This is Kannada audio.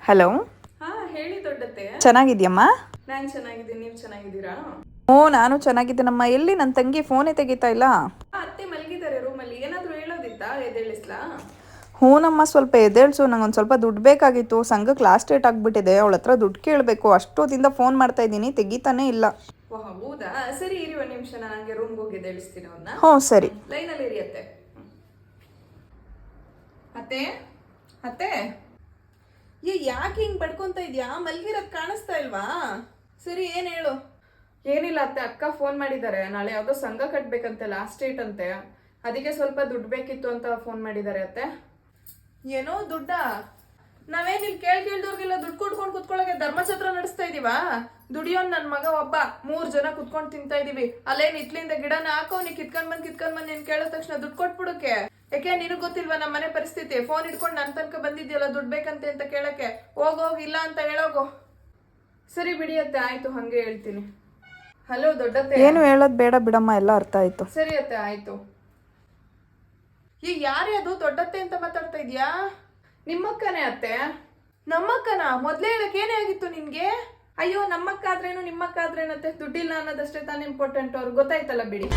ಹಲೋ. ಹಾ ಹೇಳಿ ದೊಡ್ಡತ್ತೆ. ಚೆನ್ನಾಗಿದ್ಯಮ್ಮ? ನಾನು ಚೆನ್ನಾಗಿದ್ದೀನಿ, ನೀವು ಚೆನ್ನಾಗಿದ್ದೀರಾ? ನಾನು ಚೆನ್ನಾಗಿದ್ದೀನಮ್ಮ. ಎಲ್ಲಿ ನನ್ನ ತಂಗಿ ಫೋನೇ ತೆಗಿತಾ ಇಲ್ಲ? ಅತ್ತೆ ಮಲಗಿದ್ದಾರೆ ರೂಮಲ್ಲಿ. ಏನಾದರೂ ಹೇಳೋದಿತ್ತಾ? ಎದ್ದೇಳಿಸ್ಲಾ? ಹ್ಞೂನಮ್ಮ, ಸ್ವಲ್ಪ ಎದ್ದೇಳ್ಸು. ನಂಗೊಂದು ಸ್ವಲ್ಪ ದುಡ್ಡು ಬೇಕಾಗಿತ್ತು. ಸಂಘಕ್ಕೆ ಲಾಸ್ಟ್ ಡೇಟ್ ಆಗಿಬಿಟ್ಟಿದೆ. ಅವಳ ಹತ್ರ ದುಡ್ಡು ಕೇಳಬೇಕು. ಅಷ್ಟೊತ್ತಿಂದ ಫೋನ್ ಮಾಡ್ತಾ ಇದ್ದೀನಿ, ತೆಗಿತಾನೇ ಇಲ್ಲ. ಓಹ್ ಹೌದಾ, ಸರಿ ಇರಿ ಒಂದು ನಿಮಿಷ, ನಾನು ಹಂಗೆ ರೂಮ್ಗೆ ಹೋಗಿ ಎದ್ದೇಳಿಸ್ತೀನಿ ಅವ್ರನ್ನ. ಹ್ಞೂ ಸರಿ. ಲೈನಲ್ಲಿ ಇರಿ ಅತ್ತೆ. ಅತ್ತೆ ಅತ್ತೆ, ಯಾಕೆ ಹಿಂಗೆ ಬಡ್ಕೊಂತ ಇದೆಯಾ? ಮಲಗಿರೋದು ಕಾಣಿಸ್ತಾ ಇಲ್ವಾ? ಸರಿ ಏನು ಹೇಳು. ಏನಿಲ್ಲ ಅತ್ತೆ, ಅಕ್ಕ ಫೋನ್ ಮಾಡಿದ್ದಾರೆ. ನಾಳೆ ಯಾವುದೋ ಸಂಘ ಕಟ್ಟಬೇಕಂತೆ, ಲಾಸ್ಟ್ ಡೇಟ್ ಅಂತೆ. ಅದಕ್ಕೆ ಸ್ವಲ್ಪ ದುಡ್ಡು ಬೇಕಿತ್ತು ಅಂತ ಫೋನ್ ಮಾಡಿದ್ದಾರೆ ಅತ್ತೆ. ಏನೋ ದುಡ್ಡ? ನಾವೇನು ಇಲ್ಲಿ ಕೇಳ್ದವ್ರಿಗೆಲ್ಲ ದುಡ್ಡು ಕೊಡ್ಕೊಂಡು ಕುತ್ಕೊಳ್ಳೋಕೆ ಧರ್ಮಛತ್ರ ನಡೆಸ್ತಾ ಇದೀವಾ? ದುಡಿಯೋನ್ ನನ್ನ ಮಗ ಒಬ್ಬ, 3 ಜನ ಕುತ್ಕೊಂಡು ತಿಂತಾ ಇದೀವಿ. ಅಲ್ಲೇನು ಇಟ್ಲಿಂದ ಗಿಡನ ಹಾಕೋ, ನೀ ಕಿತ್ಕೊಂಡ್ ಬಂದ್ ನೀನ್ ಕೇಳೋ ತಕ್ಷಣ ದುಡ್ಡು ಕೊಟ್ಬಿಡೋಕೆ? ಯಾಕೆ ನಿನಗೆ ಗೊತ್ತಿಲ್ವಾ ನಮ್ಮ ಮನೆ ಪರಿಸ್ಥಿತಿ? ಫೋನ್ ಇಟ್ಕೊಂಡು ನನ್ನ ತನಕ ಬಂದಿದ್ಯಲ್ಲ ದುಡ್ಡು ಬೇಕಂತೆ ಅಂತ ಕೇಳಕ್ಕೆ. ಹೋಗೋಗಿಲ್ಲ ಅಂತ ಹೇಳೋಗು. ಸರಿ ಬಿಡಿಯತ್ತೆ, ಆಯ್ತು, ಹಂಗೆ ಹೇಳ್ತೀನಿ. ಹಲೋ ದೊಡ್ಡತ್ತೆ. ಏನು ಹೇಳೋದು ಬೇಡ ಬಿಡಮ್ಮ, ಎಲ್ಲ ಅರ್ಥ ಆಯ್ತು. ಸರಿ ಅತ್ತೆ, ಆಯ್ತು. ಈಗ ಯಾರೇ ಅದು ದೊಡ್ಡತ್ತೆ ಅಂತ ಮಾತಾಡ್ತಾ ಇದ್ಯಾ? ನಿಮ್ಮಕ್ಕನೇ ಅತ್ತೆ. ನಮ್ಮಕ್ಕನ? ಮೊದ್ಲೇ ಹೇಳಕ್ ಏನೇ ಆಗಿತ್ತು ನಿನ್ಗೆ? ಅಯ್ಯೋ, ನಮ್ಮಕ್ಕ ಆದ್ರೇನು ನಿಮ್ಮಕ್ಕ ಆದ್ರೇನತ್ತೆ, ದುಡ್ಡಿಲ್ಲ ಅನ್ನೋದಷ್ಟೇ ತಾನೇ ಇಂಪಾರ್ಟೆಂಟ್. ಅವ್ರಿಗೆ ಗೊತ್ತಾಯ್ತಲ್ಲ ಬಿಡಿ.